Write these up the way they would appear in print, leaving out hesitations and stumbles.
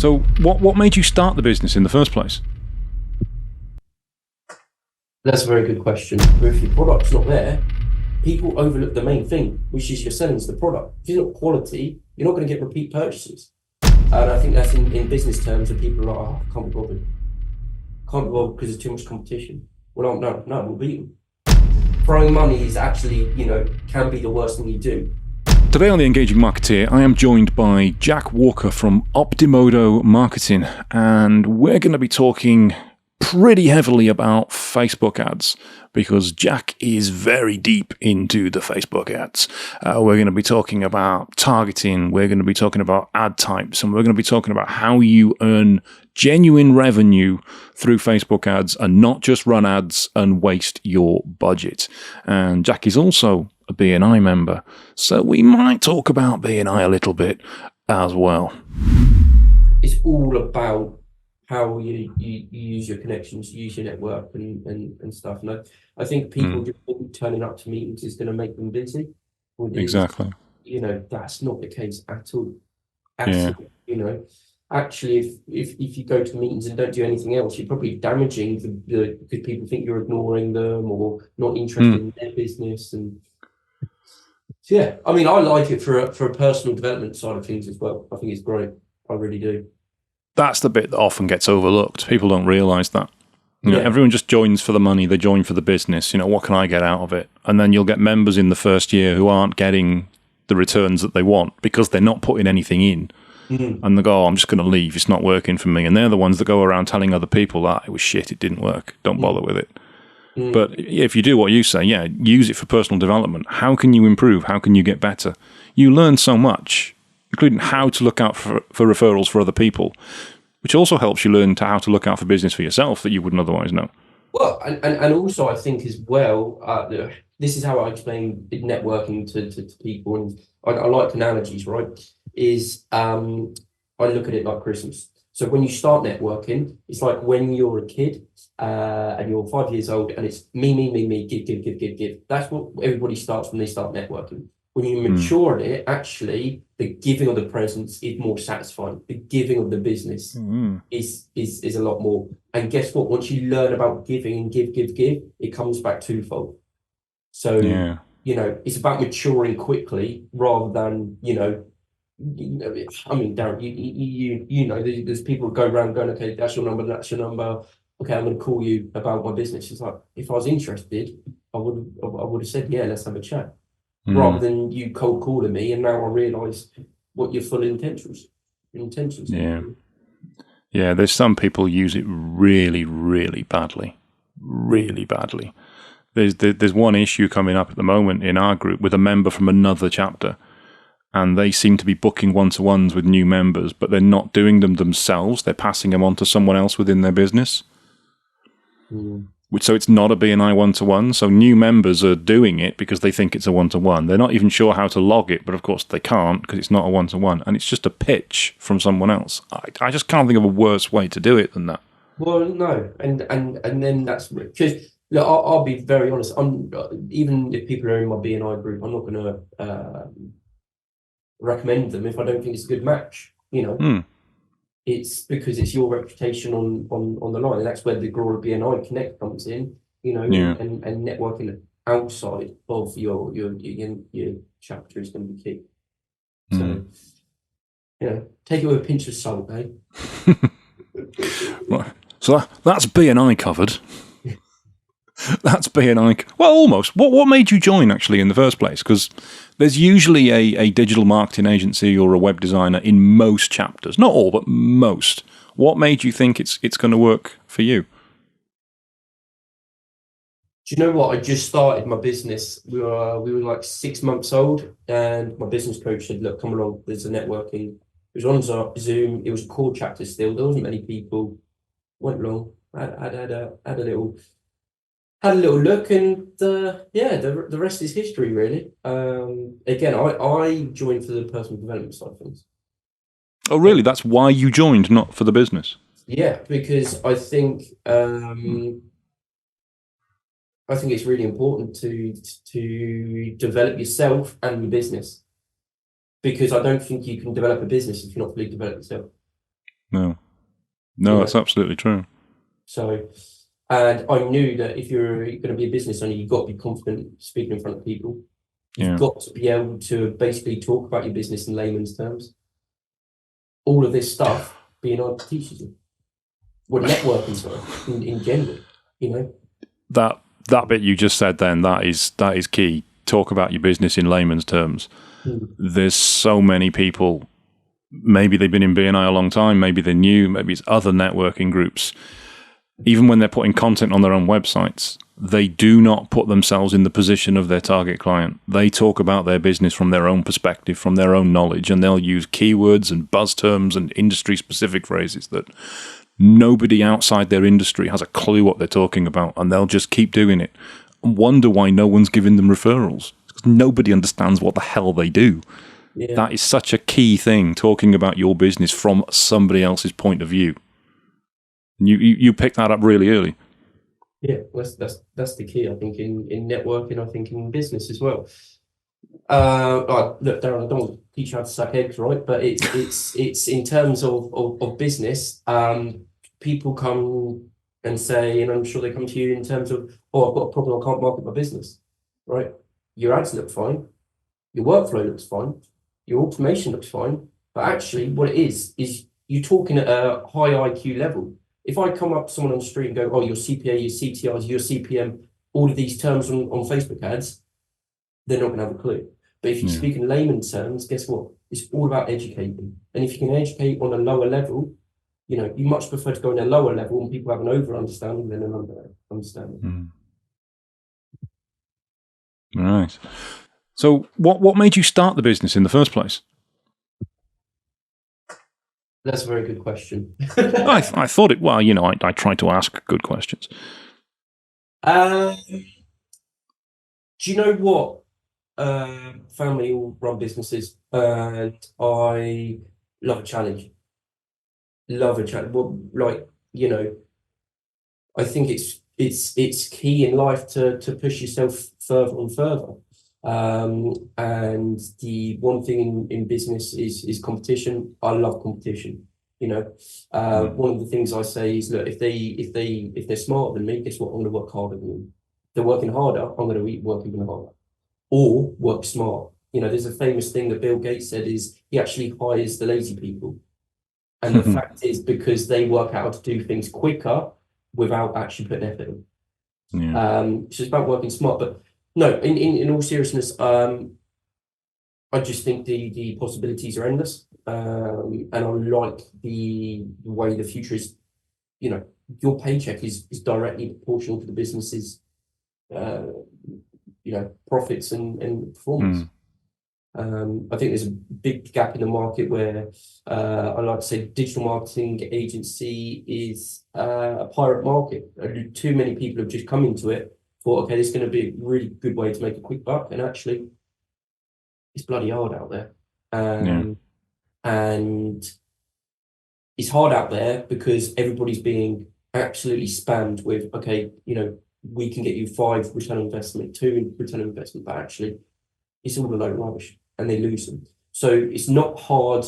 So what made you start the business in the first place? That's a very good question. If your product's not there, people overlook the main thing, which is you're selling is the product. If it's not quality, you're not going to get repeat purchases. And I think that's in business terms, and people are like, oh, I can't be bothered. Can't be bothered because there's too much competition. Well, no, we'll beat them. Throwing money is actually, can be the worst thing you do. Today on The Engaging Marketeer, I am joined by Jack Walker from OptiModo Marketing, and we're going to be talking pretty heavily about Facebook ads because Jack is very deep into the Facebook ads. We're going to be talking about targeting, we're going to be talking about ad types, and we're going to be talking about how you earn genuine revenue through Facebook ads and not just run ads and waste your budget. And Jack is also a BNI member, so we might talk about BNI a little bit as well. It's all about how you use your connections, use your network and stuff. And I think people just think turning up to meetings is going to make them busy. Exactly. That's not the case at all. Yeah. Actually, if you go to meetings and don't do anything else, you're probably damaging because people think you're ignoring them or not interested in their business. And so, yeah, I mean, I like it for a personal development side of things as well. I think it's great. I really do. That's the bit that often gets overlooked. People don't realise that. Everyone just joins for the money. They join for the business. What can I get out of it? And then you'll get members in the first year who aren't getting the returns that they want because they're not putting anything in. And they go, I'm just going to leave. It's not working for me. And they're the ones that go around telling other people that it was shit. It didn't work. Don't bother with it. But if you do what you say, use it for personal development. How can you improve? How can you get better? You learn so much, including how to look out for referrals for other people, which also helps you learn how to look out for business for yourself that you wouldn't otherwise know. Well, and also I think as well, this is how I explain networking to people, and I like analogies, right? I look at it like Christmas. So when you start networking, it's like when you're a kid and you're 5 years old and it's me, give. That's what everybody starts when they start networking. When you mature at it, actually, the giving of the presents is more satisfying. The giving of the business is a lot more. And guess what? Once you learn about giving and give, it comes back twofold. So, it's about maturing quickly rather than, I mean, Darren, there's people who go around going, okay, that's your number. Okay, I'm going to call you about my business. It's like, if I was interested, I would have said, yeah, let's have a chat. Rather than you cold calling me, and now I realise what your full intentions. Yeah. There's some people use it really, really badly, really badly. There's one issue coming up at the moment in our group with a member from another chapter, and they seem to be booking one-to-ones with new members, but they're not doing them themselves. They're passing them on to someone else within their business. So it's not a BNI one-to-one. So new members are doing it because they think it's a one-to-one. They're not even sure how to log it, but of course they can't because it's not a one-to-one. And it's just a pitch from someone else. I just can't think of a worse way to do it than that. Well, no. And then that's because, look, I'll be very honest. Even if people are in my BNI group, I'm not going to recommend them if I don't think it's a good match. It's because it's your reputation on the line, and that's where the Grow BNI Connect comes in, and networking outside of your chapter is going to be key. So, take it with a pinch of salt, eh? Right. So that's BNI covered. That's BNI. Well, almost. What made you join actually in the first place? Because there's usually a digital marketing agency or a web designer in most chapters, not all, but most. What made you think it's going to work for you? Do you know what? I just started my business. We were like 6 months old, and my business coach said, "Look, come along. There's a networking." It was on Zoom. It was a core chapter still. There wasn't many people. Went along. I had a little look, and the rest is history, really. Again, I joined for the personal development side of things. Oh, really? That's why you joined, not for the business? Yeah, because I think it's really important to develop yourself and your business, because I don't think you can develop a business if you're not fully developed yourself. No, that's absolutely true. So, and I knew that if you're going to be a business owner, you've got to be confident speaking in front of people. You've got to be able to basically talk about your business in layman's terms. All of this stuff being teaches you. What networking, sorry, in general, That bit you just said then, that is key. Talk about your business in layman's terms. There's so many people, maybe they've been in BNI a long time, maybe they're new, maybe it's other networking groups. Even when they're putting content on their own websites, they do not put themselves in the position of their target client. They talk about their business from their own perspective, from their own knowledge, and they'll use keywords and buzz terms and industry-specific phrases that nobody outside their industry has a clue what they're talking about, and they'll just keep doing it and wonder why no one's giving them referrals. Because nobody understands what the hell they do. Yeah. That is such a key thing, talking about your business from somebody else's point of view. You pick that up really early. Yeah, that's the key, I think, in networking, I think in business as well. Look, Darren, I don't want to teach you how to suck eggs, right? But it's in terms of business, people come and say, and I'm sure they come to you in terms of, oh, I've got a problem, I can't market my business, right? Your ads look fine, your workflow looks fine, your automation looks fine, but actually what it is you're talking at a high IQ level. If I come up to someone on the street and go, oh, your CPA, your CTRs, your CPM, all of these terms on Facebook ads, they're not going to have a clue. But if you speak in layman terms, guess what? It's all about educating. And if you can educate on a lower level, you much prefer to go on a lower level and people have an over-understanding than an under-understanding. Right. So what made you start the business in the first place? That's a very good question. I thought it, well, I try to ask good questions. Do you know what? Family all run businesses, and I love a challenge. Well, I think it's key in life to push yourself further and further. And the one thing in business is competition. I love competition. One of the things I say is, look, if they're smarter than me, guess what? I'm going to work harder than them. If they're working harder, I'm going to work even harder, or work smart. There's a famous thing that Bill Gates said is he actually hires the lazy people, and the fact is because they work out how to do things quicker without actually putting effort in. So it's about working smart, but. No, in all seriousness, I just think the possibilities are endless, and I like the way the future is. Your paycheck is directly proportional to the business's, profits and performance. I think there's a big gap in the market where I like to say digital marketing agency is a pirate market. Too many people have just come into it. Thought, okay, this is going to be a really good way to make a quick buck, and actually, it's bloody hard out there. And it's hard out there because everybody's being absolutely spammed with, okay, we can get you 5 return on investment, 2 return on investment, but actually, it's all a load of rubbish, and they lose them. So it's not hard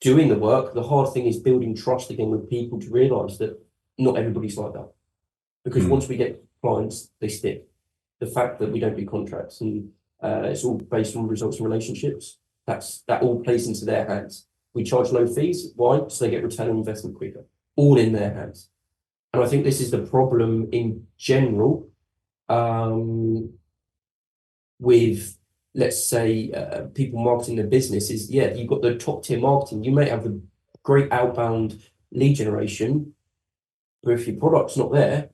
doing the work. The hard thing is building trust again with people to realise that not everybody's like that. Because once we get clients, they stick. The fact that we don't do contracts and it's all based on results and relationships, that all plays into their hands. We charge low fees. Why? So they get return on investment quicker. All in their hands. And I think this is the problem in general with, let's say, people marketing their business is, you've got the top tier marketing. You may have the great outbound lead generation, but if your product's not there,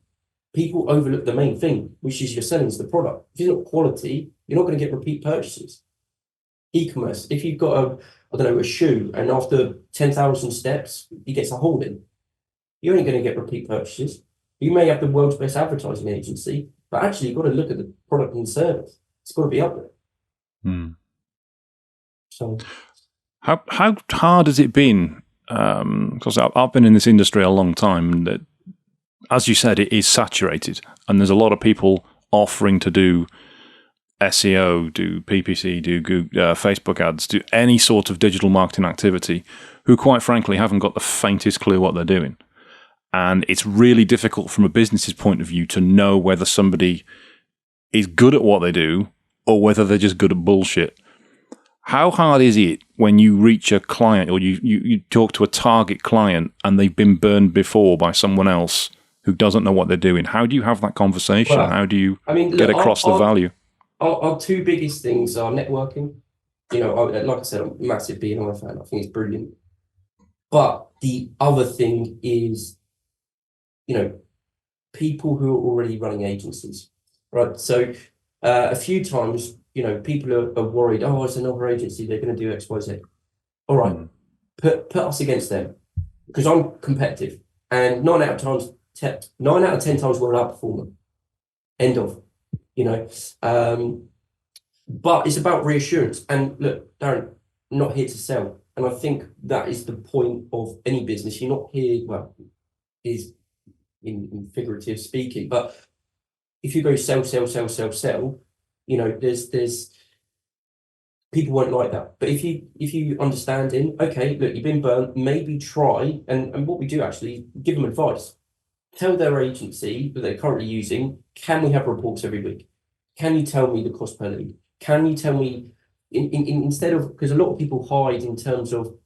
people overlook the main thing, which is you're selling the product. If you're not quality, you're not going to get repeat purchases. E-commerce, if you've got a shoe, and after 10,000 steps, he gets a hole in, you ain't going to get repeat purchases. You may have the world's best advertising agency, but actually you've got to look at the product and service. It's got to be up there. So, how hard has it been? Because I've been in this industry a long time, and that, as you said, it is saturated, and there's a lot of people offering to do SEO, do PPC, do Google, Facebook ads, do any sort of digital marketing activity, who quite frankly haven't got the faintest clue what they're doing. And it's really difficult from a business's point of view to know whether somebody is good at what they do or whether they're just good at bullshit. How hard is it when you reach a client or you talk to a target client and they've been burned before by someone else who doesn't know what they're doing? How do you have that conversation? Well, How do you look, get across the value? Our two biggest things are networking. Like I said, I'm a massive B&I fan. I think it's brilliant. But the other thing is, people who are already running agencies, right? So a few times, people are worried, oh, it's another agency, they're going to do X, Y, Z. All right, put us against them, because I'm competitive. And 9 out of 10 times we're an outperformer. End of, but it's about reassurance. And look, Darren, I'm not here to sell. And I think that is the point of any business. You're not here, is in figurative speaking, but if you go sell, there's people won't like that. But if you understand okay, look, you've been burnt, maybe try, and what we do actually, give them advice. Tell their agency that they're currently using, can we have reports every week? Can you tell me the cost per lead? Can you tell me, instead of, because a lot of people hide in terms of,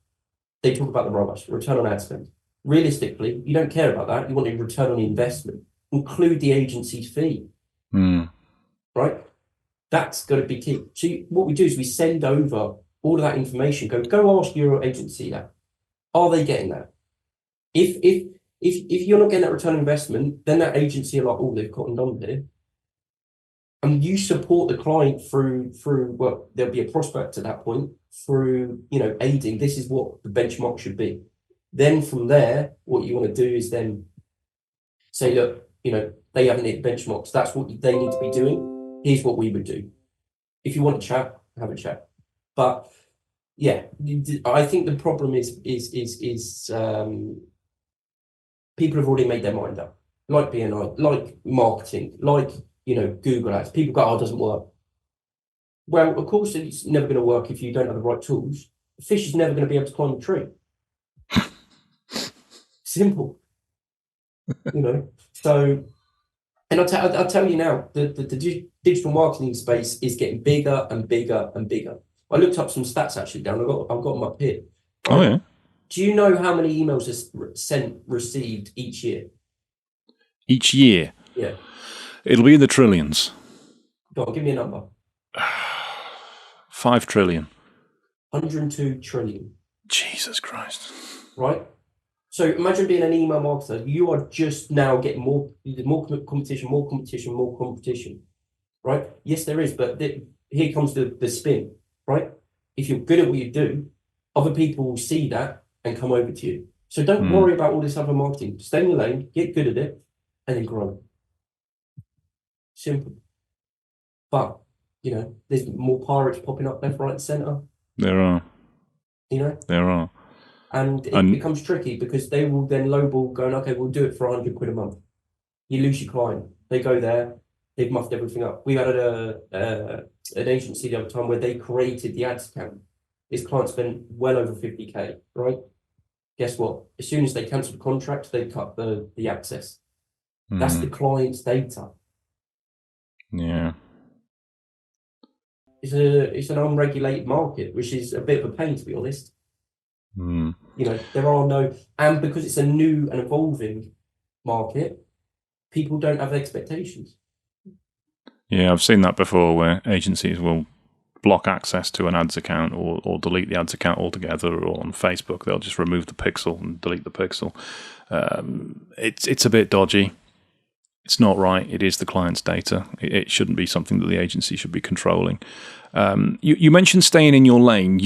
they talk about the ROAS, return on ad spend. Realistically, you don't care about that. You want a return on investment. Include the agency's fee. Right? That's got to be key. So what we do is we send over all of that information. Go ask your agency that. Are they getting that? If you're not getting that return on investment, then that agency are like, oh, they've cottoned on here. And you support the client through well, there'll be a prospect at that point through, aiding. This is what the benchmark should be. Then from there, what you want to do is then say, look, they haven't hit benchmarks. That's what they need to be doing. Here's what we would do. If you want to chat, have a chat. But yeah, I think the problem is people have already made their mind up. Like B&I, like marketing, like Google ads. People go, oh, it doesn't work. Well, of course, it's never going to work if you don't have the right tools. The fish is never going to be able to climb a tree. Simple. So, and I'll tell you now, the digital marketing space is getting bigger and bigger and bigger. I looked up some stats actually, Dan. I've got them up here. Oh yeah. Do you know how many emails are received each year? Each year? Yeah. It'll be in the trillions. Go on, give me a number. 5 trillion. 102 trillion. Jesus Christ. Right? So imagine being an email marketer. You are just now getting more competition, right? Yes, there is, but here comes the spin, right? If you're good at what you do, other people will see that and come over to you. So don't worry about all this other marketing. Stay in your lane, get good at it, and then grow. Simple. But, there's more pirates popping up left, right, and centre. There are. There are. And it becomes tricky because they will then lowball going, okay, we'll do it for 100 quid a month. You lose your client. They go there, they've muffed everything up. We had an agency the other time where they created the ads account. This client spent well over 50k, right? Guess what? As soon as they cancel the contract, they cut the access. That's the client's data. Yeah. It's an unregulated market, which is a bit of a pain, to be honest. There are no, and because it's a new and evolving market, people don't have expectations. Yeah, I've seen that before where agencies will block access to an ads account or delete the ads account altogether, or on Facebook they'll just remove the pixel and delete the pixel. It's a bit dodgy. It's not right. It is the client's data. It shouldn't be something that the agency should be controlling. You mentioned staying in your lane.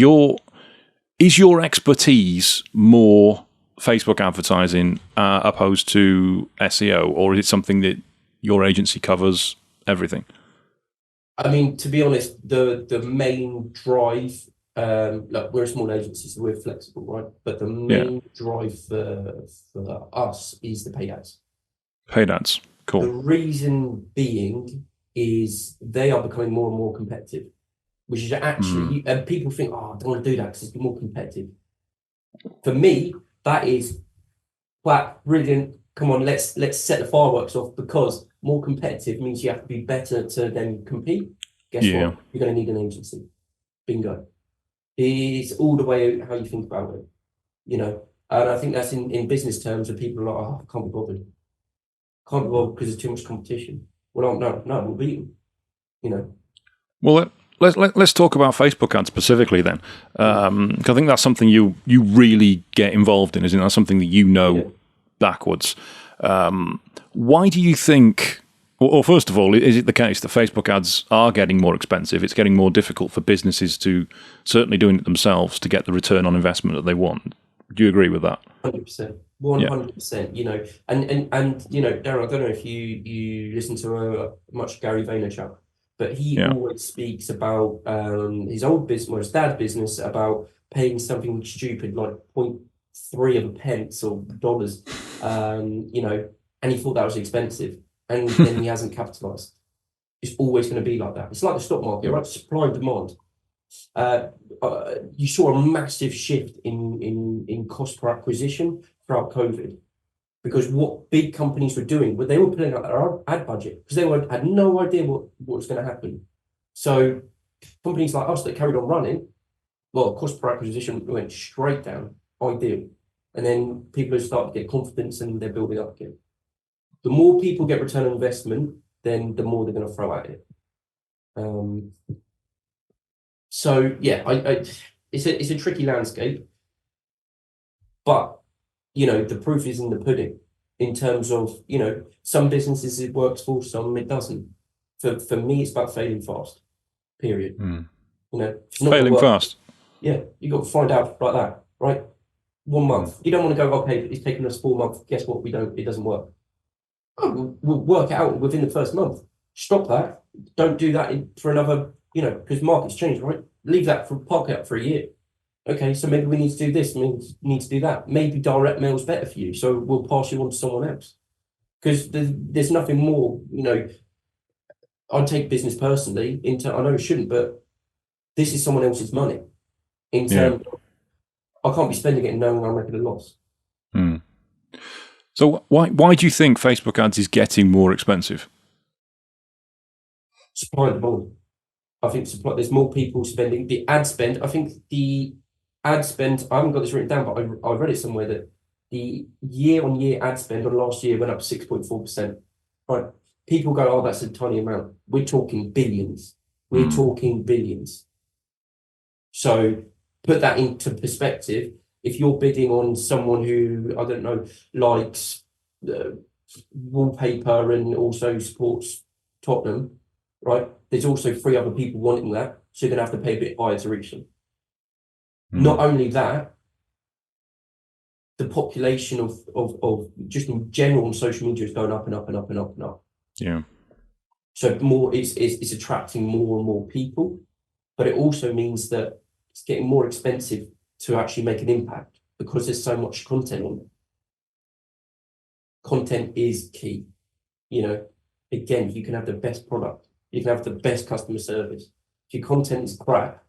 Is your expertise more Facebook advertising opposed to SEO, or is it something that your agency covers everything? I mean, to be honest, the main drive, look, we're a small agency, so we're flexible, right? But the main drive for us is the paid ads. Paid ads, cool. The reason being is they are becoming more and more competitive, which is actually, and people think, oh, I don't want to do that because it's more competitive. For me, that is, wow, brilliant. Come on, let's set the fireworks off, because more competitive means you have to be better to then compete. Guess what? You're going to need an agency. Bingo. It's all the way how you think about it, And I think that's in business terms, where people are like, oh, I can't be bothered. Can't be bothered because there's too much competition. Well, no, we'll beat them, Well, let's talk about Facebook ads specifically then. Because I think that's something you really get involved in, isn't it? That's something that backwards. Why do you think, or first of all, is it the case that Facebook ads are getting more expensive? It's getting more difficult for businesses to, certainly doing it themselves, to get the return on investment that they want. Do you agree with that? 100%. 100%, and Darren, I don't know if you listen to much Gary Vaynerchuk, but he always speaks about his old business, or his dad's business, about paying something stupid like 0.3 of a pence or dollars, and he thought that was expensive, and then he hasn't capitalized. It's always going to be like that. It's like the stock market, right? Supply and demand. You saw a massive shift in cost per acquisition throughout COVID, because what big companies were doing, they were pulling out their ad budget because they had no idea what was going to happen. So companies like us that carried on running, well, cost per acquisition went straight down, ideal. And then people have started to get confidence and they're building up again. The more people get return on investment, then the more they're going to throw at it. So yeah, it's a tricky landscape, but the proof is in the pudding. In terms of some businesses it works for, some it doesn't. For me, it's about failing fast. Period. It's not failing fast. Yeah, you got to find out like that, right? 1 month. You don't want to go, okay, it's taken us 4 months. Guess what? It doesn't work. Oh, we'll work it out within the first month. Stop that. Don't do that for another, because markets change, right? Leave that park it up for a year. Okay, so maybe we need to do this, we need to do that. Maybe direct mail is better for you, so we'll pass you on to someone else. Because there's nothing more, I take business personally, I know I shouldn't, but this is someone else's money. In terms of, I can't be spending it knowing I'm making a loss. So why do you think Facebook ads is getting more expensive? Supply and demand. I think there's more people spending. The ad spend, I think the ad spend, I haven't got this written down, but I read it somewhere that the year-on-year ad spend on last year went up 6.4%. Right? People go, oh, that's a tiny amount. We're talking billions. We're talking billions. So put that into perspective. If you're bidding on someone who, I don't know, likes wallpaper and also supports Tottenham, right? There's also 3 other people wanting that, so you're going to have to pay a bit higher to reach them. Not only that, the population of just in general on social media is going up and up and up and up and up. Yeah. So it's attracting more and more people, but it also means that it's getting more expensive to actually make an impact because there's so much content on it. Content is key. Again, you can have the best product, you can have the best customer service. If your content is crap,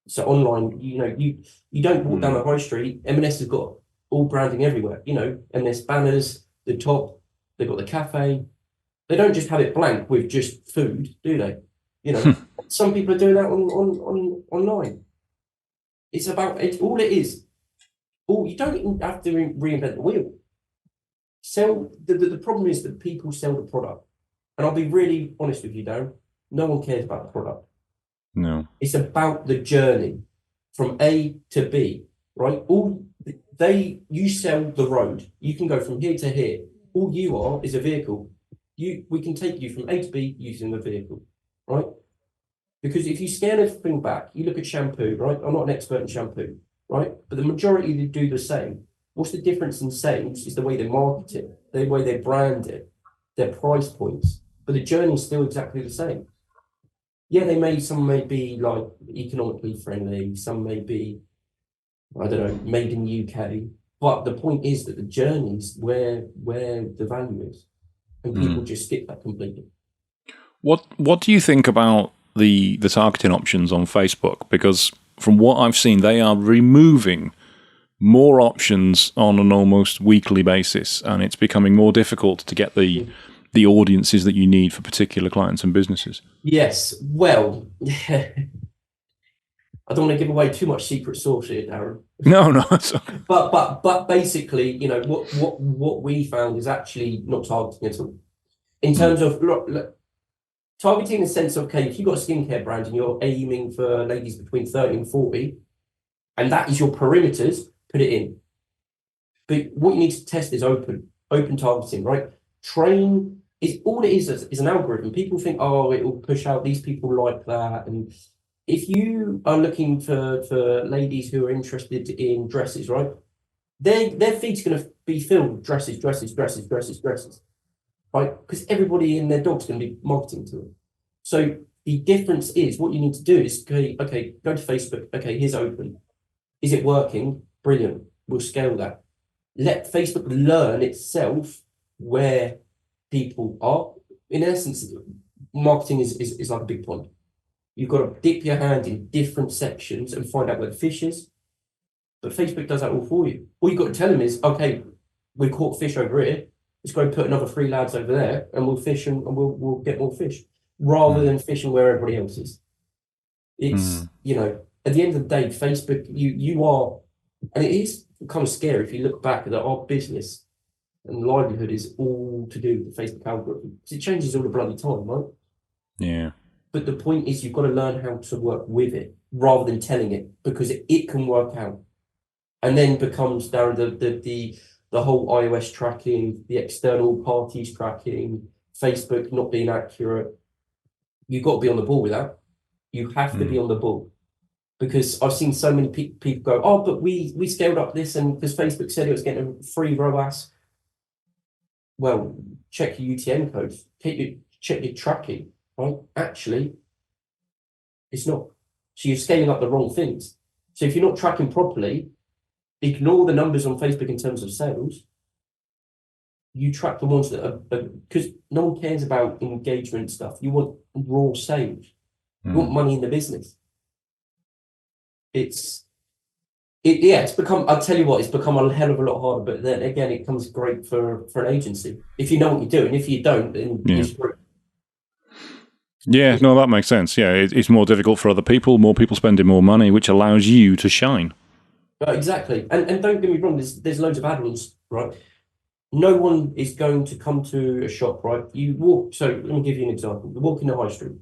so online, you don't walk down the high street. M&S has got all branding everywhere. M&S banners, the top, they've got the cafe. They don't just have it blank with just food, do they? Some people are doing that on online. It's about all it is. You don't even have to reinvent the wheel. Sell the problem is that people sell the product, and I'll be really honest with you, Darren. No one cares about the product. No, it's about the journey from A to B, right? You sell the road. You can go from here to here. All you are is a vehicle. We can take you from A to B using the vehicle, right? Because if you scale everything back, you look at shampoo, right? I'm not an expert in shampoo, right? But the majority they do the same. What's the difference in sales is the way they market it, the way they brand it, their price points. But the journey is still exactly the same. Yeah, some may be like economically friendly, some may be, I don't know, made in the UK. But the point is that the journey's where the value is. And people just skip that completely. What do you think about the targeting options on Facebook? Because from what I've seen, they are removing more options on an almost weekly basis, and it's becoming more difficult to get the audiences that you need for particular clients and businesses. Yes, well, I don't want to give away too much secret sauce here, Darren. No, it's okay. But basically, you know, what we found is actually not targeting at all. In terms of look, targeting in the sense of, okay, if you've got a skincare brand and you're aiming for ladies between 30 and 40, and that is your perimeters, put it in. But what you need to test is open targeting, right? Train is all it is an algorithm. People think, oh, it will push out these people like that. And if you are looking for ladies who are interested in dresses, right? Their feed's going to be filled with dresses, right? Because everybody and their dog's going to be marketing to them. So the difference is what you need to do is, okay, go to Facebook. Okay, here's open. Is it working? Brilliant. We'll scale that. Let Facebook learn itself where people are. In essence, marketing is like a big pond. You've got to dip your hand in different sections and find out where the fish is. But Facebook does that all for you. All you've got to tell them is, okay, we caught fish over here. Let's go and put another 3 lads over there and we'll fish and we'll get more fish. Rather than fishing where everybody else is. It's, you know, at the end of the day, Facebook, you are, and it is kind of scary if you look back at our business and livelihood is all to do with the Facebook algorithm. Because it changes all the bloody time, right? Yeah. But the point is you've got to learn how to work with it rather than telling it, because it can work out. And then becomes down the whole iOS tracking, the external parties tracking, Facebook not being accurate. You've got to be on the ball with that. You have to be on the ball. Because I've seen so many people go, oh, but we scaled up this and because Facebook said it was getting a free ROAS. Well, check your UTM codes, check your tracking, right? Actually, it's not. So you're scaling up the wrong things. So if you're not tracking properly, ignore the numbers on Facebook in terms of sales. You track the ones that are, because no one cares about engagement stuff. You want raw sales. You want money in the business. It's become, I'll tell you what, it's become a hell of a lot harder, but then again, it comes great for an agency. If you know what you're doing, if you don't, then you're screwed. Yeah, no, that makes sense. Yeah, it's more difficult for other people, more people spending more money, which allows you to shine. Exactly. And don't get me wrong, there's loads of add-ons, right? No one is going to come to a shop, right? You walk, so let me give you an example. You walk in the high street.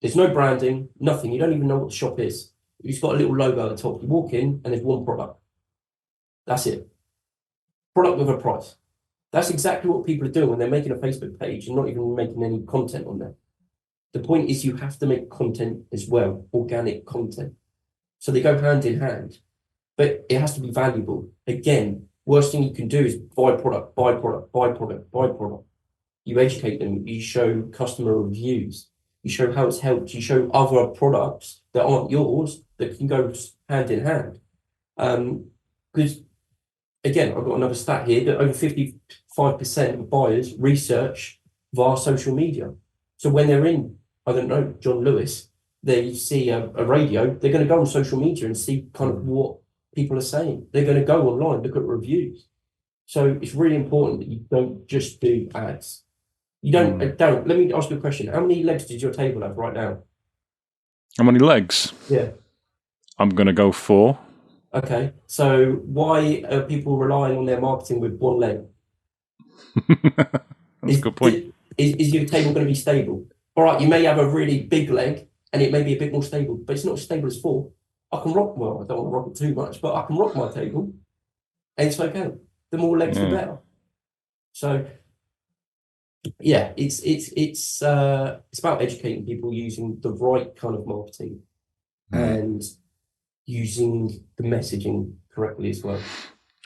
There's no branding, nothing. You don't even know what the shop is. It's got a little logo at the top. You walk in and there's one product. That's it. Product with a price. That's exactly what people are doing when they're making a Facebook page and not even making any content on there. The point is you have to make content as well, organic content. So they go hand in hand, but it has to be valuable. Again, worst thing you can do is buy product. You educate them. You show customer reviews. You show how it's helped. You show other products that aren't yours that can go hand in hand. Because, again, I've got another stat here that over 55% of buyers research via social media. So when they're in, I don't know, John Lewis, they see a radio, they're going to go on social media and see kind of what people are saying. They're going to go online, look at reviews. So it's really important that you don't just do ads. You don't, let me ask you a question. How many legs does your table have right now? How many legs? Yeah. I'm going to go 4. Okay. So why are people relying on their marketing with one leg? That's a good point. Is your table going to be stable? All right, you may have a really big leg and it may be a bit more stable, but it's not as stable as 4. I can rock, well, I don't want to rock it too much, but I can rock my table and it's okay. The more legs, the better. So yeah, it's about educating people using the right kind of marketing and using the messaging correctly as well.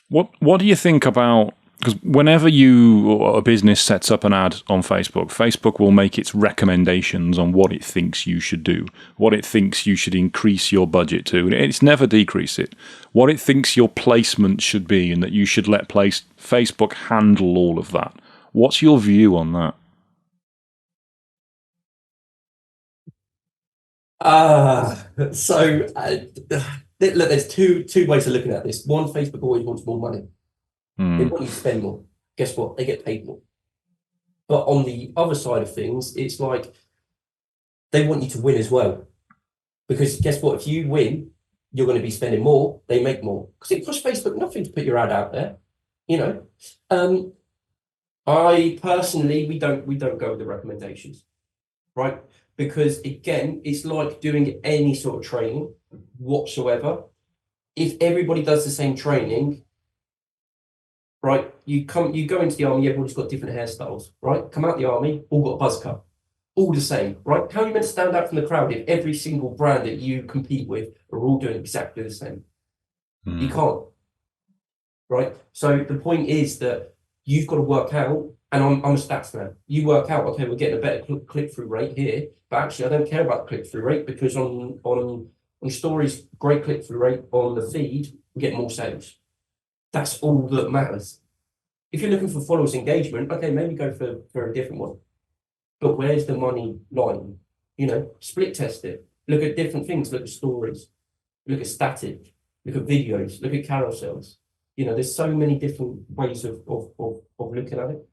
What do you think about, because whenever you or a business sets up an ad on Facebook, Facebook will make its recommendations on what it thinks you should do, what it thinks you should increase your budget to. It's never decrease it. What it thinks your placement should be, and that you should let Facebook handle all of that. What's your view on that? So look, there's two ways of looking at this. One, Facebook always wants more money. They want you to spend more. Guess what? They get paid more. But on the other side of things, it's like they want you to win as well. Because guess what? If you win, you're going to be spending more. They make more. Because it costs Facebook nothing to put your ad out there. You know, I personally, we don't go with the recommendations, right? Because again, it's like doing any sort of training whatsoever. If everybody does the same training, right? You go into the army, everybody's got different hairstyles, right? Come out the army, all got a buzz cut, all the same, right? How are you meant to stand out from the crowd if every single brand that you compete with are all doing exactly the same? You can't, right? So the point is that you've got to work out, and I'm a stats man. You work out, okay, we're getting a better click-through rate here, but actually I don't care about the click-through rate because on stories, great click-through rate on the feed, we get more sales. That's all that matters. If you're looking for followers engagement, okay, maybe go for a different one. But where's the money lying? You know, split test it. Look at different things. Look at stories. Look at static. Look at videos. Look at carousels. You know, there's so many different ways of looking at it.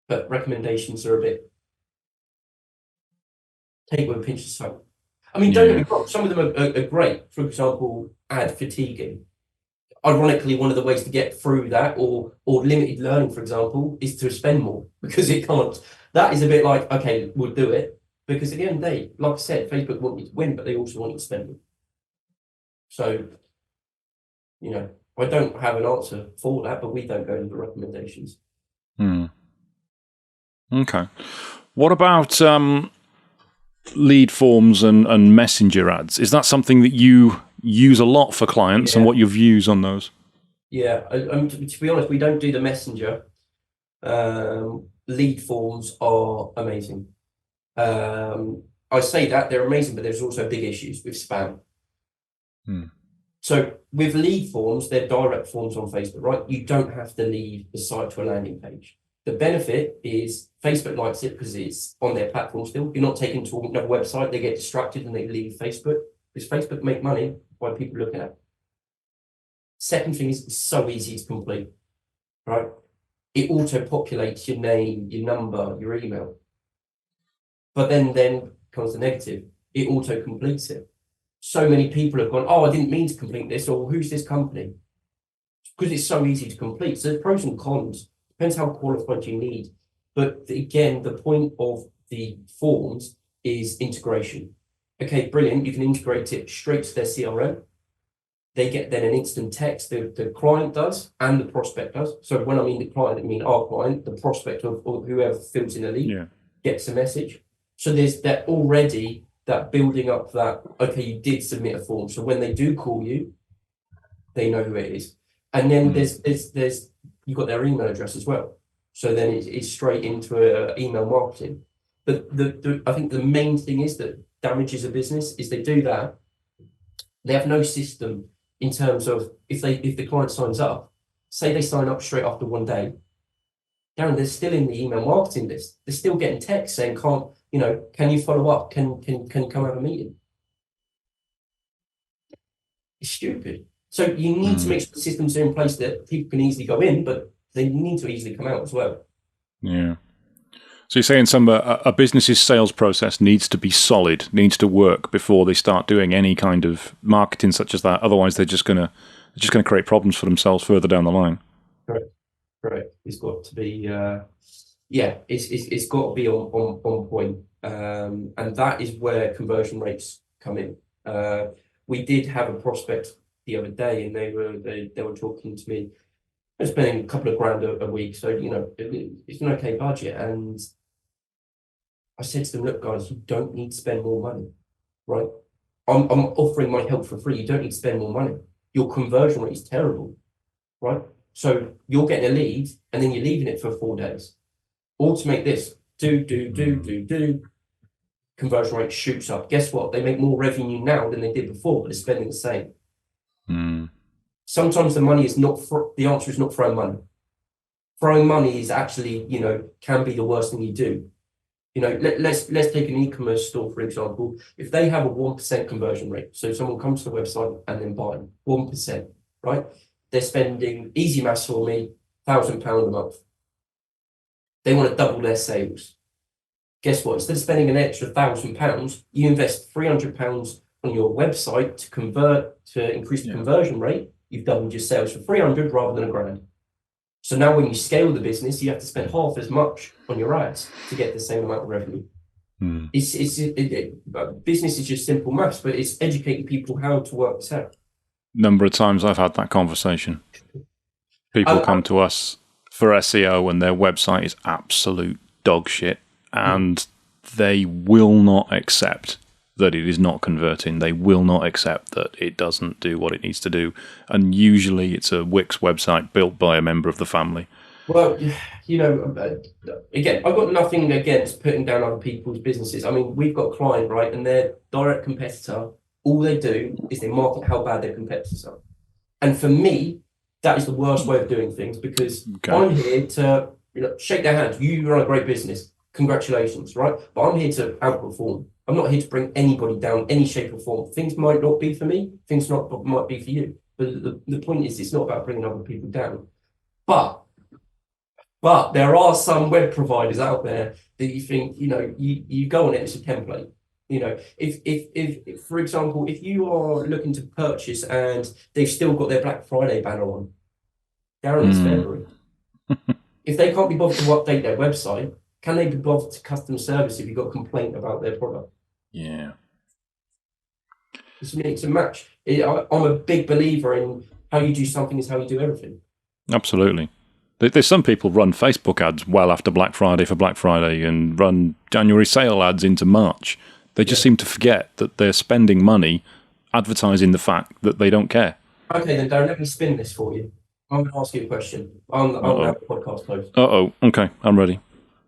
But recommendations are a bit take with a pinch of salt. I mean, don't get me wrong. Some of them are great. For example, ad fatiguing. Ironically, one of the ways to get through that or limited learning, for example, is to spend more because it can't. That is a bit like, okay, we'll do it. Because at the end of the day, like I said, Facebook want you to win, but they also want you to spend more. So, you know, I don't have an answer for that, but we don't go into the recommendations. Okay. What about lead forms and messenger ads? Is that something that you use a lot for clients, and what your views on those? Yeah, to be honest, we don't do the messenger. Lead forms are amazing. I say that they're amazing, but there's also big issues with spam. So with lead forms, they're direct forms on Facebook, right? You don't have to lead the site to a landing page. The benefit is Facebook likes it because it's on their platform still. You're not taken to another website, they get distracted and they leave Facebook. Because Facebook make money by people looking at it. Second thing is it's so easy to complete, right? It auto-populates your name, your number, your email. But then comes the negative. It auto-completes it. So many people have gone, oh, I didn't mean to complete this, or who's this company? Because it's so easy to complete. So there's pros and cons. Depends how qualified you need. But again, the point of the forms is integration. Okay, brilliant. You can integrate it straight to their CRM. They get then an instant text, the client does, and the prospect does. So when I mean the client, I mean our client, the prospect of whoever fills in a lead gets a message. So there's that already, that building up that, okay, you did submit a form. So when they do call you, they know who it is. And then there's you've got their email address as well. So then it's straight into email marketing. But I think the main thing is that damages a business is they do that. They have no system in terms of if the client signs up, say they sign up straight after one day, Darren, they're still in the email marketing list. They're still getting texts saying, can you follow up? Can you come have a meeting? It's stupid. So you need to make sure the systems are in place that people can easily go in, but they need to easily come out as well. Yeah. So you're saying a business's sales process needs to be solid, needs to work before they start doing any kind of marketing such as that. Otherwise, they're just gonna create problems for themselves further down the line. Correct. It's got to be, it's got to be on point, and that is where conversion rates come in. We did have a prospect the other day, and they were talking to me. They're spending a couple of grand a week, so it's an okay budget, and I said to them, look, guys, you don't need to spend more money, right? I'm offering my help for free. You don't need to spend more money. Your conversion rate is terrible, right? So you're getting a lead and then you're leaving it for 4 days. Automate this. Do. Conversion rate shoots up. Guess what? They make more revenue now than they did before, but they're spending the same. Sometimes the answer is not throwing money. Throwing money is actually, can be the worst thing you do. Let's take an e-commerce store, for example. If they have a 1% conversion rate, so someone comes to the website and then buy 1%, right? They're spending, easy maths for me, £1,000 a month. They want to double their sales. Guess what? Instead of spending an extra £1,000, you invest £300 on your website to increase the conversion rate. You've doubled your sales for 300 rather than £1,000. So now when you scale the business, you have to spend half as much on your ads to get the same amount of revenue. Business is just simple maths, but it's educating people how to work this out. Number of times I've had that conversation. People come to us for SEO and their website is absolute dog shit, and they will not accept that it is not converting. They will not accept that it doesn't do what it needs to do. And usually it's a Wix website built by a member of the family. Well, again, I've got nothing against putting down other people's businesses. I mean, we've got a client, right, and their direct competitor, all they do is they market how bad their competitors are. And for me, that is the worst way of doing things, because I'm here to shake their hands. You run a great business. Congratulations, right? But I'm here to outperform. I'm not here to bring anybody down, any shape or form. Things might not be for me. Things might be for you. But the point is, it's not about bringing other people down. But there are some web providers out there that you think, you go on it, it's a template. If for example, if you are looking to purchase and they've still got their Black Friday banner on, Darren, it's February. If they can't be bothered to update their website, can they be bothered to customer service if you've got a complaint about their product? Yeah. It's a match. I'm a big believer in how you do something is how you do everything. Absolutely. There's some people run Facebook ads well after Black Friday for Black Friday and run January sale ads into March. They just seem to forget that they're spending money advertising the fact that they don't care. Okay, then Darren, let me spin this for you. I'm going to ask you a question. I'm going to have the podcast closed. Okay, I'm ready.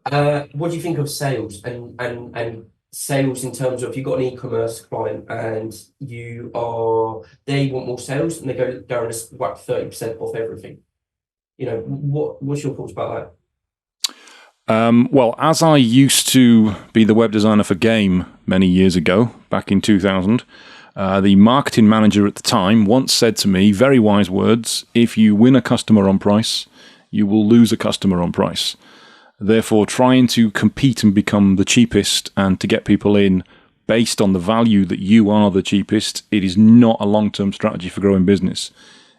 What do you think of sales and sales in terms of, you've got an e-commerce client and they want more sales and they go down and whack 30% off everything? What's your thoughts about that? Well, as I used to be the web designer for Game many years ago, back in 2000, the marketing manager at the time once said to me, very wise words, if you win a customer on price, you will lose a customer on price. Therefore, trying to compete and become the cheapest and to get people in based on the value that you are the cheapest, it is not a long-term strategy for growing business.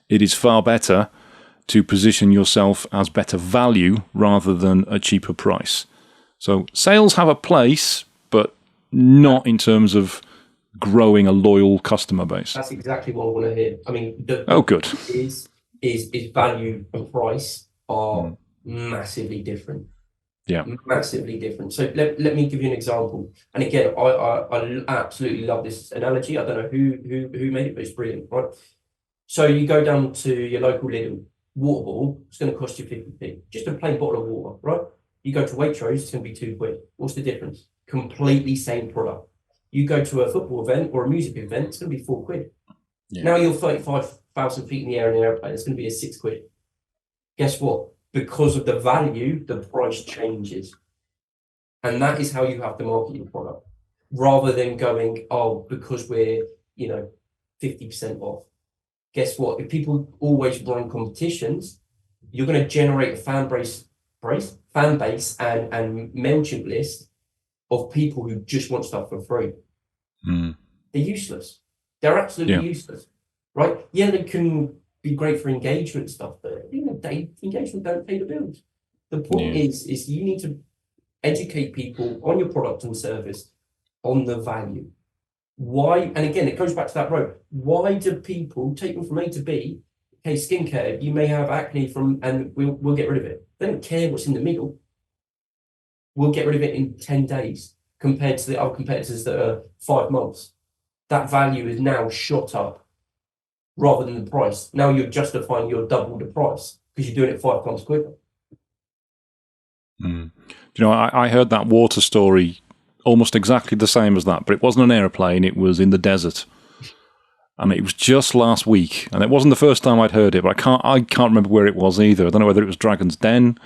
It is far better to position yourself as better value rather than a cheaper price. So sales have a place, but not in terms of growing a loyal customer base. That's exactly what I want to hear. I mean, good. Is value and price are massively different. Yeah, massively different. So let me give you an example. And again, I absolutely love this analogy. I don't know who made it, but it's brilliant, right? So you go down to your local Lidl, water bottle, it's going to cost you 50p. Just a plain bottle of water, right? You go to Waitrose, it's going to be £2. What's the difference? Completely same product. You go to a football event or a music event, it's going to be £4. Yeah. Now you're 35,000 feet in the air in an airplane, it's going to be a £6. Guess what? Because of the value, the price changes. And that is how you have to market your product. Rather than going, because we're, 50% off. Guess what? If people always run competitions, you're going to generate a fan base and MailChimp list of people who just want stuff for free. They're useless. They're absolutely useless. Right? Yeah, they can be great for engagement stuff, but engagement don't pay the bills. The point is you need to educate people on your product and service, on the value. Why? And again, it goes back to that road. Why do people take them from A to B? Okay, skincare, you may have acne and we'll get rid of it. They don't care what's in the middle. We'll get rid of it in 10 days compared to the other competitors that are 5 months. That value is now shot up rather than the price. Now you're justifying you're double the price because you're doing it 5 times quicker. I heard that water story almost exactly the same as that, but it wasn't an airplane, it was in the desert. And it was just last week, and it wasn't the first time I'd heard it, but I can't remember where it was either. I don't know whether it was Dragon's Den,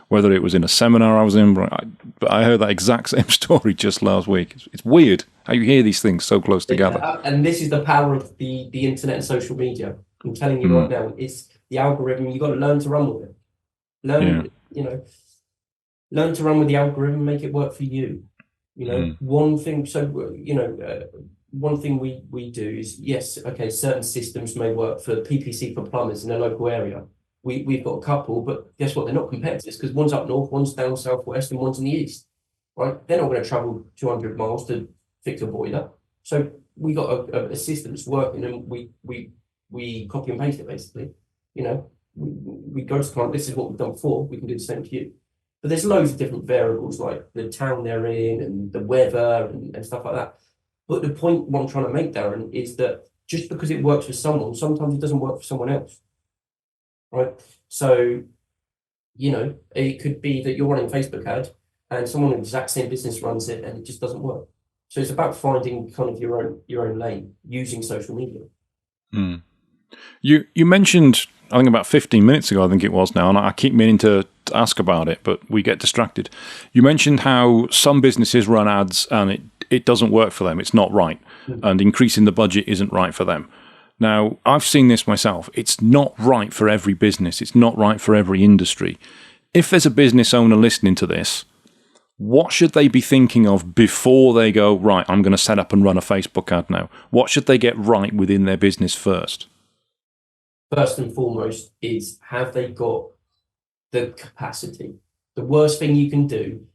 whether it was in a seminar I was in, but I heard that exact same story just last week. It's weird how you hear these things so close together. And this is the power of the internet and social media. I'm telling you right now, it's the algorithm. You've got to learn to run with it. Learn to run with the algorithm, make it work for you. One thing. So one thing we do is, yes, okay, certain systems may work for PPC for plumbers in a local area. We've got a couple, but guess what? They're not competitors because one's up north, one's down southwest, and one's in the east. Right? They're not going to travel 200 miles to fix a boiler. So we got a system that's working, and we copy and paste it basically. We go to client. This is what we've done before. We can do the same to you. But there's loads of different variables like the town they're in and the weather and stuff like that. But the point what I'm trying to make, Darren, is that just because it works for someone, sometimes it doesn't work for someone else. Right? So, it could be that you're running a Facebook ad and someone in the exact same business runs it and it just doesn't work. So it's about finding kind of your own lane using social media. You mentioned, I think about 15 minutes ago, I think it was now, and I keep meaning to ask about it, but we get distracted. You mentioned how some businesses run ads and it doesn't work for them. It's not right. And increasing the budget isn't right for them. Now, I've seen this myself. It's not right for every business. It's not right for every industry. If there's a business owner listening to this, what should they be thinking of before they go, right, I'm going to set up and run a Facebook ad now? What should they get right within their business first? First and foremost is, have they got the capacity? The worst thing you can do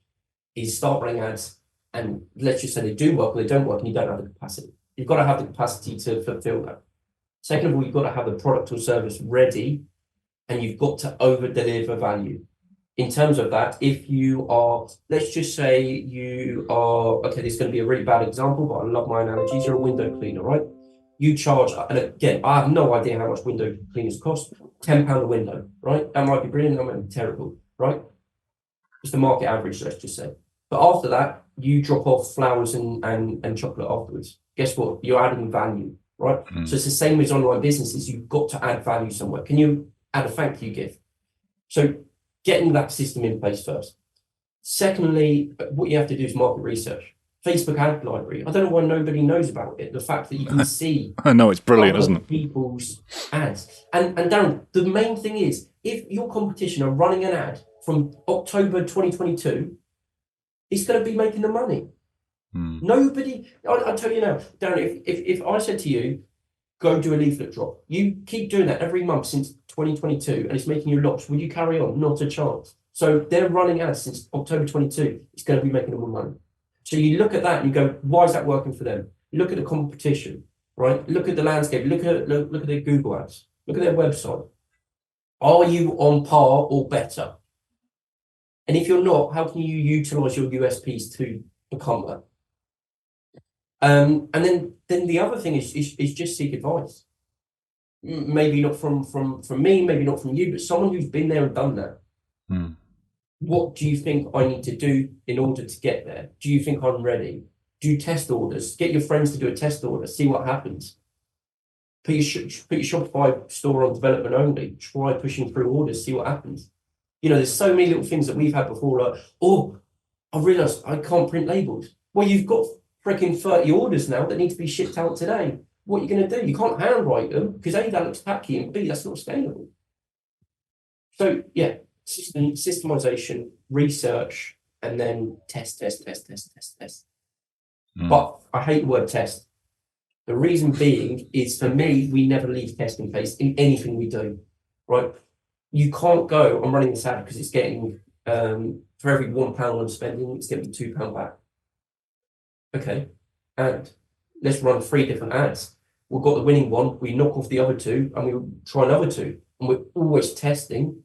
is start running ads and let's just say they do work or they don't work and you don't have the capacity. You've got to have the capacity to fulfill that. Second of all, you've got to have the product or service ready and you've got to over-deliver value. In terms of that, if you are, let's just say you are, okay, this is going to be a really bad example, but I love my analogies. You're a window cleaner, right? You charge, and again, I have no idea how much window cleaners cost, £10 a window, right? That might be brilliant, that might be terrible, right? It's the market average, let's just say. But after that, you drop off flowers and chocolate afterwards. Guess what? You're adding value, right? So it's the same as online businesses. You've got to add value somewhere. Can you add a thank you gift? So getting that system in place first. Secondly, what you have to do is market research. Facebook ad library. I don't know why nobody knows about it. The fact that you can see I know, it's brilliant, isn't it? People's ads. And Darren, the main thing is, if your competition are running an ad from October 2022, it's going to be making the money. Nobody, I'll tell you now, Darren, if I said to you, go do a leaflet drop, you keep doing that every month since 2022 and it's making you lots, would you carry on? Not a chance. So they're running ads since October 22. It's going to be making them more money. So you look at that and you go, why is that working for them? Look at the competition, right? Look at the landscape. Look at their Google ads. Look at their website. Are you on par or better? And if you're not, how can you utilize your USPs to become that? And then the other thing is just seek advice. Maybe not from me, maybe not from you, but someone who's been there and done that. What do you think I need to do in order to get there? Do you think I'm ready? Do test orders. Get your friends to do a test order. See what happens. Put your Shopify store on development only. Try pushing through orders. See what happens. There's so many little things that we've had before. Like, oh, I realised I can't print labels. Well, you've got freaking 30 orders now that need to be shipped out today. What are you going to do? You can't handwrite them because A, that looks tacky, and B, that's not scalable. So, yeah. Systemization, research, and then test. But I hate the word test. The reason being is, for me, we never leave testing phase in anything we do, right? You can't go, I'm running this ad because it's getting, for every £1 I'm spending, it's getting £2 back. Okay, and let's run 3 different ads. We've got the winning one, we knock off the other 2, and we try another 2. And we're always testing.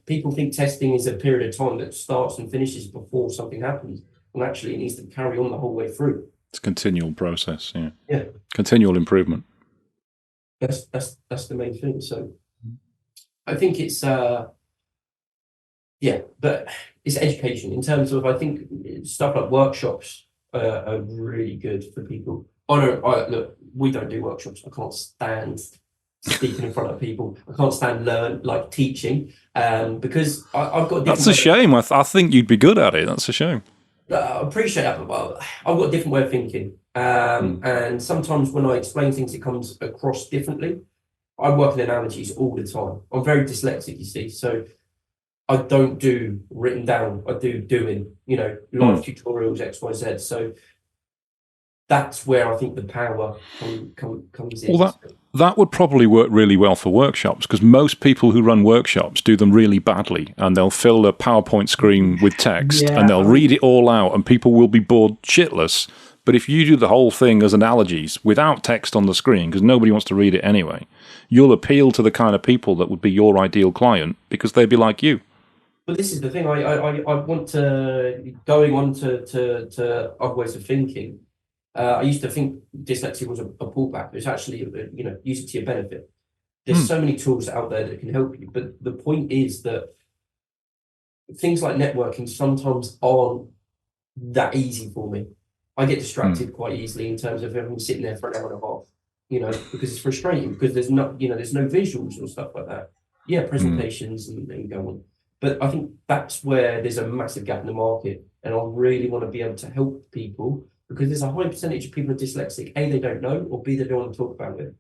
People think testing is a period of time that starts and finishes before something happens. And actually, it needs to carry on the whole way through. It's a continual process, yeah. Yeah. Continual improvement. That's the main thing. So I think it's, but it's education in terms of, I think stuff like workshops are really good for people. Look, we don't do workshops. I can't stand speaking in front of people. I can't stand teaching, because I've got. That's a shame. I think you'd be good at it. That's a shame. I appreciate that, but I've got a different way of thinking. And sometimes when I explain things, it comes across differently. I work in analogies all the time. I'm very dyslexic, you see, so I don't do written down. I do doing, live tutorials, X, Y, Z. So that's where I think the power comes in. Well, that would probably work really well for workshops, because most people who run workshops do them really badly, and they'll fill a PowerPoint screen with text and they'll read it all out, and people will be bored shitless. But if you do the whole thing as analogies without text on the screen, because nobody wants to read it anyway, you'll appeal to the kind of people that would be your ideal client, because they'd be like you. But this is the thing. I want to, going on to other ways of thinking. I used to think dyslexia was a pullback. It's actually, use it to your benefit. There's so many tools out there that can help you. But the point is that things like networking sometimes aren't that easy for me. I get distracted quite easily in terms of everyone sitting there for an hour and a half, because it's frustrating, because there's no visuals or stuff like that. Yeah, presentations and go on. But I think that's where there's a massive gap in the market. And I really want to be able to help people, because there's a high percentage of people are dyslexic. A, they don't know, or B, they don't want to talk about it.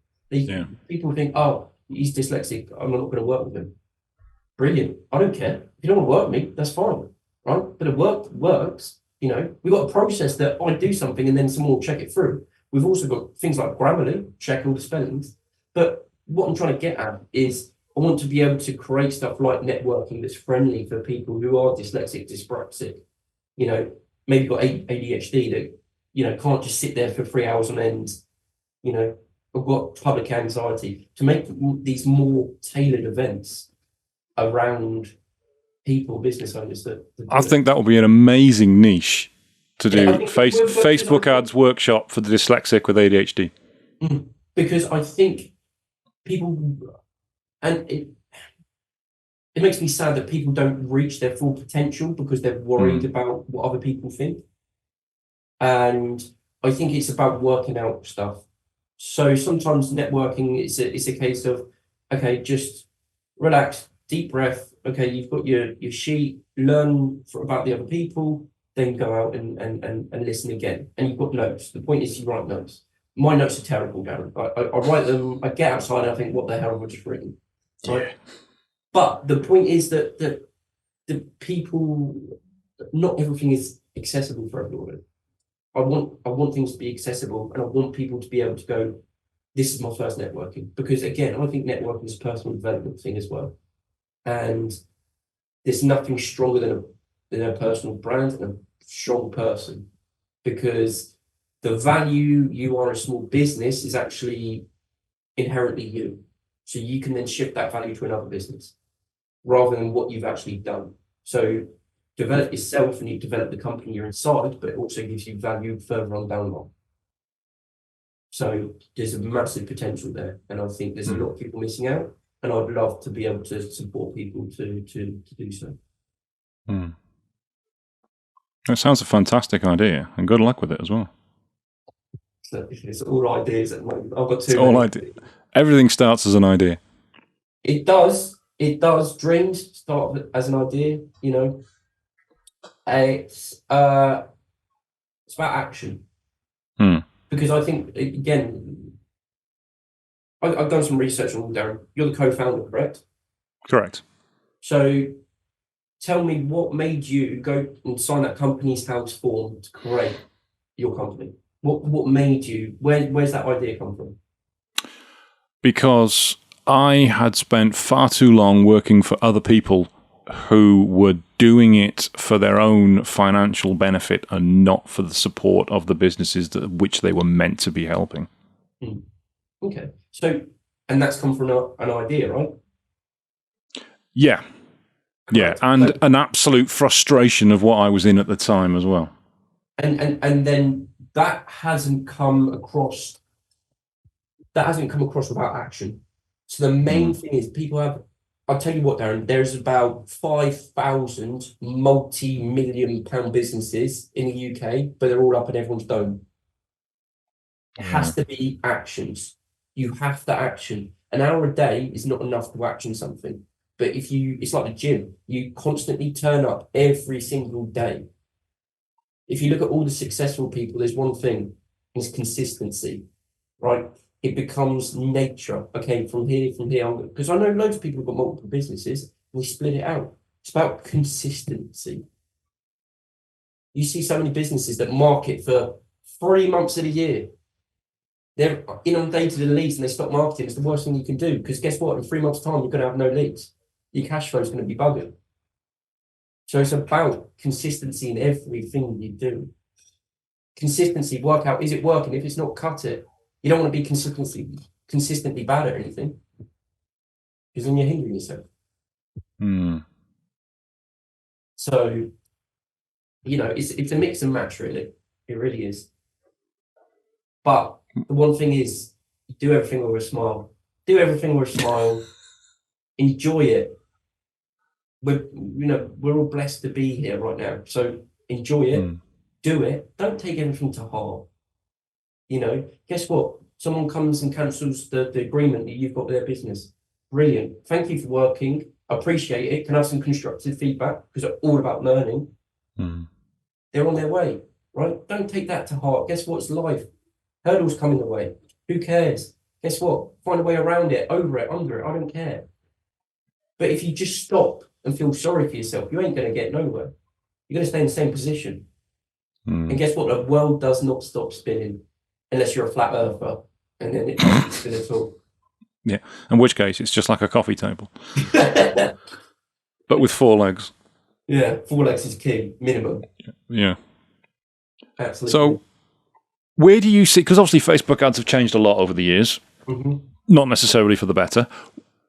People think, oh, he's dyslexic, I'm not going to work with him. Brilliant. I don't care. If you don't want to work with me, that's fine. Right? But it works. We've got a process that I do something and then someone will check it through. We've also got things like Grammarly, check all the spellings. But what I'm trying to get at is I want to be able to create stuff like networking that's friendly for people who are dyslexic, dyspraxic, maybe got ADHD that, can't just sit there for 3 hours on end, I've got public anxiety, to make these more tailored events around people, business owners I think that would be an amazing niche to do. Facebook ads workshop for the dyslexic with ADHD. Because I think people, and it makes me sad that people don't reach their full potential because they're worried about what other people think. And I think it's about working out stuff. So sometimes networking is a case of, okay, just relax, deep breath. Okay, you've got your sheet, learn about the other people, then go out and listen again. And you've got notes. The point is you write notes. My notes are terrible, Darren. I write them, I get outside and I think, what the hell have I just written? Right? Yeah. But the point is that the people, not everything is accessible for everyone. I want things to be accessible, and I want people to be able to go, this is my first networking. Because again, I think networking is a personal development thing as well. And there's nothing stronger than a personal brand and a strong person, because the value you are a small business is actually inherently you. So you can then shift that value to another business rather than what you've actually done. So develop yourself and you develop the company you're inside, but it also gives you value further on down the line. So there's a massive potential there. And I think there's a lot of people missing out. And I'd love to be able to support people to do so. That sounds a fantastic idea, and good luck with it as well. So it's all ideas at the moment. I've got two. It's all idea. Everything starts as an idea. It does. Dreams start as an idea. It's about action. Because I think, again, I've done some research on Darren. You're the co-founder, correct? Correct. So tell me, what made you go and sign that company's house form to create your company? What made you, where's that idea come from? Because I had spent far too long working for other people who were doing it for their own financial benefit and not for the support of the businesses which they were meant to be helping. Okay. So, and that's come from an idea, right? Yeah. Yeah, and an absolute frustration of what I was in at the time as well. And then that hasn't come across without action. So the main thing is people have, I'll tell you what, Darren, there's about 5,000 multi-million pound businesses in the UK, but they're all up in everyone's dome. It has to be actions. You have to action. An hour a day is not enough to action something. But it's like the gym. You constantly turn up every single day. If you look at all the successful people, there's one thing, it's consistency, right? It becomes nature. Okay, from here, because I know loads of people who've got multiple businesses, and we split it out. It's about consistency. You see so many businesses that market for 3 months of the year. They're inundated with leads and they stop marketing. It's the worst thing you can do, because guess what? In 3 months' time, you're going to have no leads. Your cash flow is going to be buggered. So it's about consistency in everything you do. Consistency, work out, is it working? If it's not, cut it. You don't want to be consistently bad at anything, because then you're hindering yourself. So, it's a mix and match, really. It really is. But the one thing is, do everything with a smile. Do everything with a smile. Enjoy it. We're all blessed to be here right now. So enjoy it. Do it. Don't take everything to heart. Guess what? Someone comes and cancels the agreement that you've got with their business. Brilliant. Thank you for working. Appreciate it. Can I have some constructive feedback? Because it's all about learning. They're on their way, right? Don't take that to heart. Guess what? It's life. Hurdles coming the way. Who cares? Guess what? Find a way around it, over it, under it. I don't care. But if you just stop and feel sorry for yourself, you ain't going to get nowhere. You're going to stay in the same position. And guess what? The world does not stop spinning unless you're a flat earther, and then it doesn't spin at all. Yeah, in which case it's just like a coffee table, but with 4 legs. Yeah, 4 legs is key, minimum. Yeah, absolutely. So, where do you see? Because obviously, Facebook ads have changed a lot over the years, not necessarily for the better.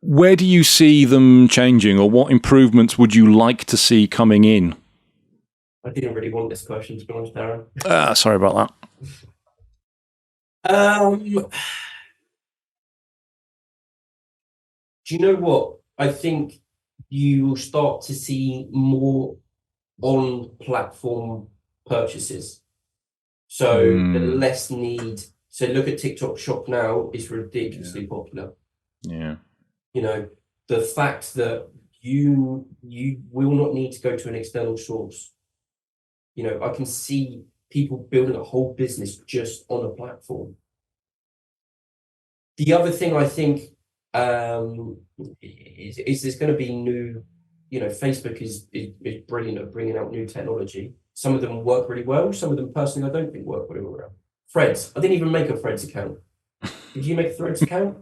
Where do you see them changing, or what improvements would you like to see coming in? I didn't really want this question, to be honest, Darren. Sorry about that. Do you know what? I think you will start to see more on-platform purchases. So the less need. So look at TikTok Shop now, it's ridiculously popular. Yeah. The fact that you will not need to go to an external source. I can see people building a whole business just on a platform. The other thing I think is there's going to be new, Facebook is brilliant at bringing out new technology. Some of them work really well. Some of them, personally, I don't think work really well. Threads. I didn't even make a Threads account. Did you make a Threads account?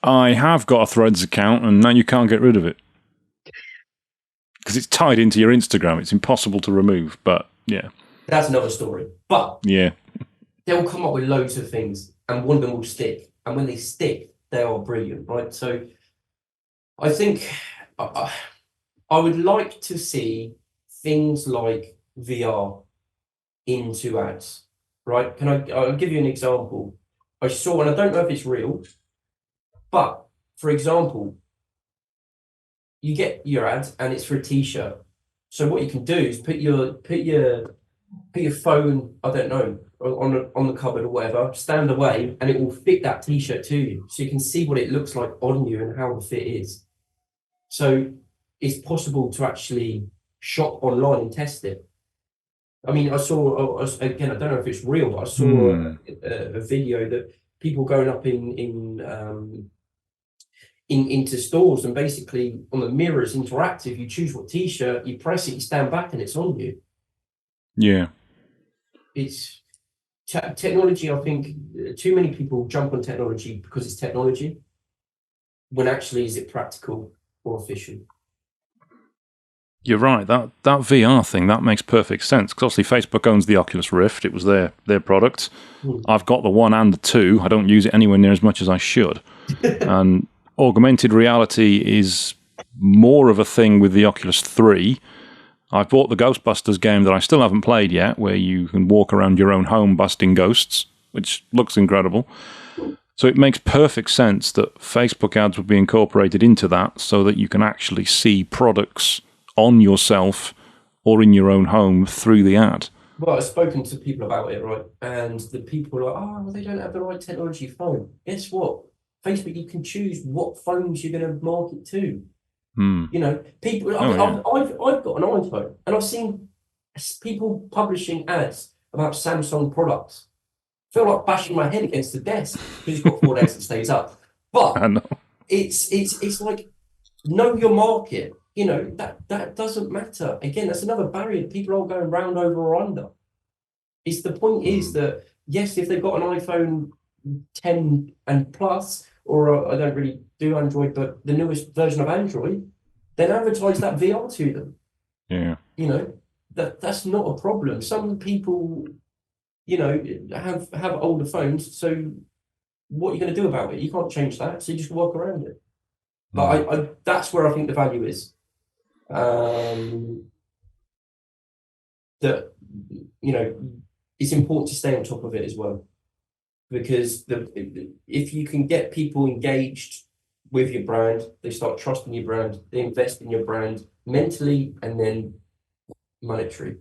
I have got a Threads account, and now you can't get rid of it. Because it's tied into your Instagram. It's impossible to remove, but yeah. That's another story. But yeah, they'll come up with loads of things, and one of them will stick. And when they stick, they are brilliant, right? So I think I would like to see things like VR into ads, right? I'll give you an example. I saw, and I don't know if it's real, but for example, you get your ad and it's for a t-shirt. So what you can do is put your phone, I don't know, on the cupboard or whatever, stand away, and it will fit that t-shirt to you. So you can see what it looks like on you and how the fit is. So it's possible to actually shop online and test it. I mean, I saw, again, I don't know if it's real, but I saw a video that people going up into stores, and basically on the mirrors, interactive, you choose what t-shirt, you press it, you stand back, and it's on you. Yeah. It's technology. I think too many people jump on technology because it's technology, when actually is it practical or efficient? You're right. That VR thing, that makes perfect sense, because obviously Facebook owns the Oculus Rift. It was their product. I've got the 1 and the 2. I don't use it anywhere near as much as I should. And augmented reality is more of a thing with the Oculus 3. I've bought the Ghostbusters game that I still haven't played yet, where you can walk around your own home busting ghosts, which looks incredible. So it makes perfect sense that Facebook ads would be incorporated into that, so that you can actually see products on yourself or in your own home through the ad. Well, I've spoken to people about it, right? And the people are like, oh, well, they don't have the right technology phone. Guess what? Facebook, you can choose what phones you're going to market to. Hmm. You know, people. I've got an iPhone, and I've seen people publishing ads about Samsung products. I feel like bashing my head against the desk because it's got 4 legs that stays up. I But know. it's like, know your market. You know, that doesn't matter. Again, that's another barrier. People aren't going round, over, or under. The point is that, yes, if they've got an iPhone 10 and plus, or I don't really do Android, but the newest version of Android, then advertise that VR to them. Yeah. You know, that's not a problem. Some people, you know, have older phones, so what are you going to do about it? You can't change that, so you just work around it. But I that's where I think the value is. That, you know, it's important to stay on top of it as well, because if you can get people engaged with your brand, they start trusting your brand, they invest in your brand mentally and then monetary.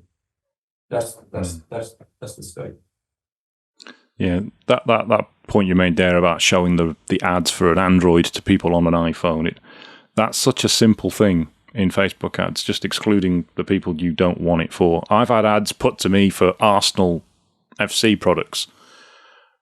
That's the scope. Yeah, that point you made there about showing the ads for an Android to people on an iPhone, that's such a simple thing in Facebook ads, just excluding the people you don't want it for. I've had ads put to me for Arsenal FC products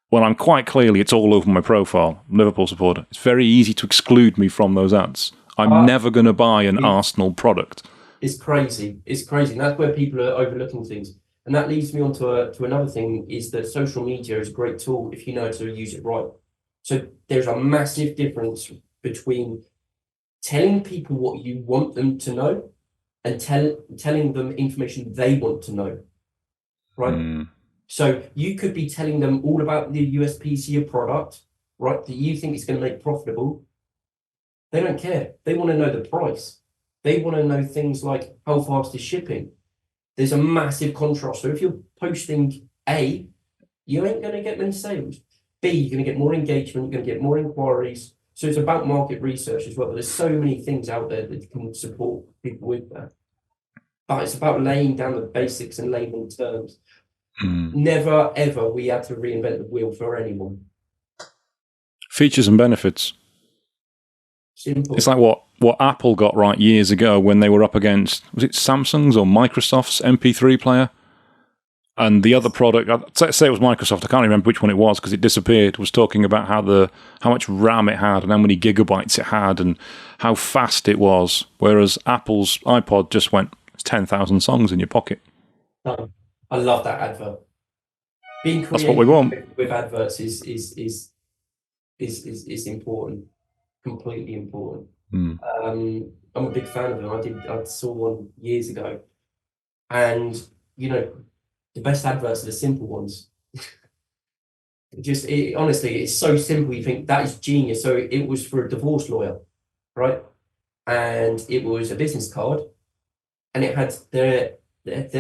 when I'm quite clearly, it's all over my profile, Liverpool supporter. It's very easy to exclude me from those ads. I'm never going to buy an Arsenal product. It's crazy. It's crazy. And that's where people are overlooking things. And that leads me on to another thing, is that social media is a great tool if you know to use it right. So there's a massive difference between telling people what you want them to know and telling them information they want to know, right? So you could be telling them all about the USPs of your product, right, that you think is going to make profitable. They don't care. They want to know the price. They want to know things like how fast is shipping. There's a massive contrast. So if you're posting A, you ain't going to get many sales. B, you're going to get more engagement, you're going to get more inquiries. So it's about market research as well. There's so many things out there that can support people with that. But it's about laying down the basics and laying terms. Never, ever we had to reinvent the wheel for anyone. Features and benefits. Simple. It's like what Apple got right years ago when they were up against, was it Samsung's or Microsoft's MP3 player? And the other product, I'd say it was Microsoft, I can't remember which one it was because it disappeared, was talking about how much RAM it had and how many gigabytes it had and how fast it was. Whereas Apple's iPod just went, it's 10,000 songs in your pocket. I love that advert. Being creative, that's what we want with adverts is important, completely important. I'm a big fan of them. I saw one years ago, and you know, the best adverts are the simple ones. Honestly, it's so simple. You think that is genius. So it was for a divorce lawyer, right? And it was a business card, and it had their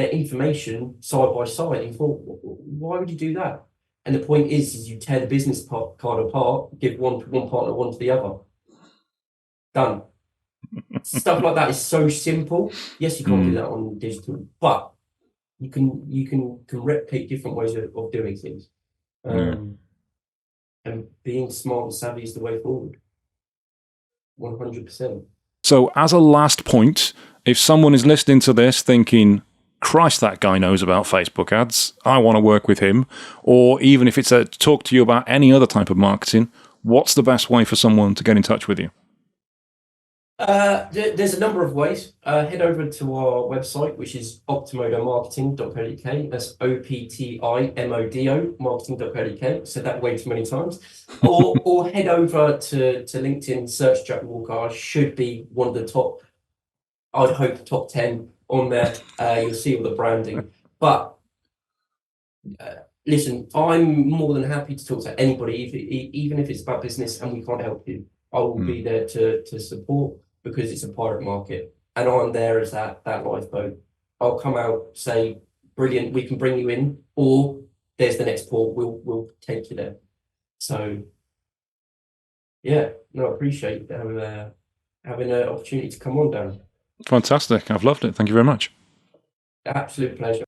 information side by side. You thought, why would you do that? And the point is you tear the business card apart, give one partner, one to the other. Done. Stuff like that is so simple. Yes, you can't do that on digital, but you can replicate different ways of doing things. And being smart and savvy is the way forward. 100%. So as a last point, if someone is listening to this thinking, Christ, that guy knows about Facebook ads, I want to work with him, or even if it's a talk to you about any other type of marketing, what's the best way for someone to get in touch with you? There's a number of ways. Head over to our website, which is optimodomarketing.co.uk. That's OPTIMODO marketing.co.uk. Said that way too many times. Or head over to LinkedIn, search Jack Walker. I should be one of the top, I'd hope, top 10 on there. You'll see all the branding. But listen, I'm more than happy to talk to anybody, even if it's about business and we can't help you. I will be there to support, because it's a pirate market, and I'm there as that lifeboat. I'll come out, say, brilliant, we can bring you in, or there's the next port, we'll take you there. So, yeah, no, I appreciate having an opportunity to come on, Darren. Fantastic. I've loved it. Thank you very much. Absolute pleasure.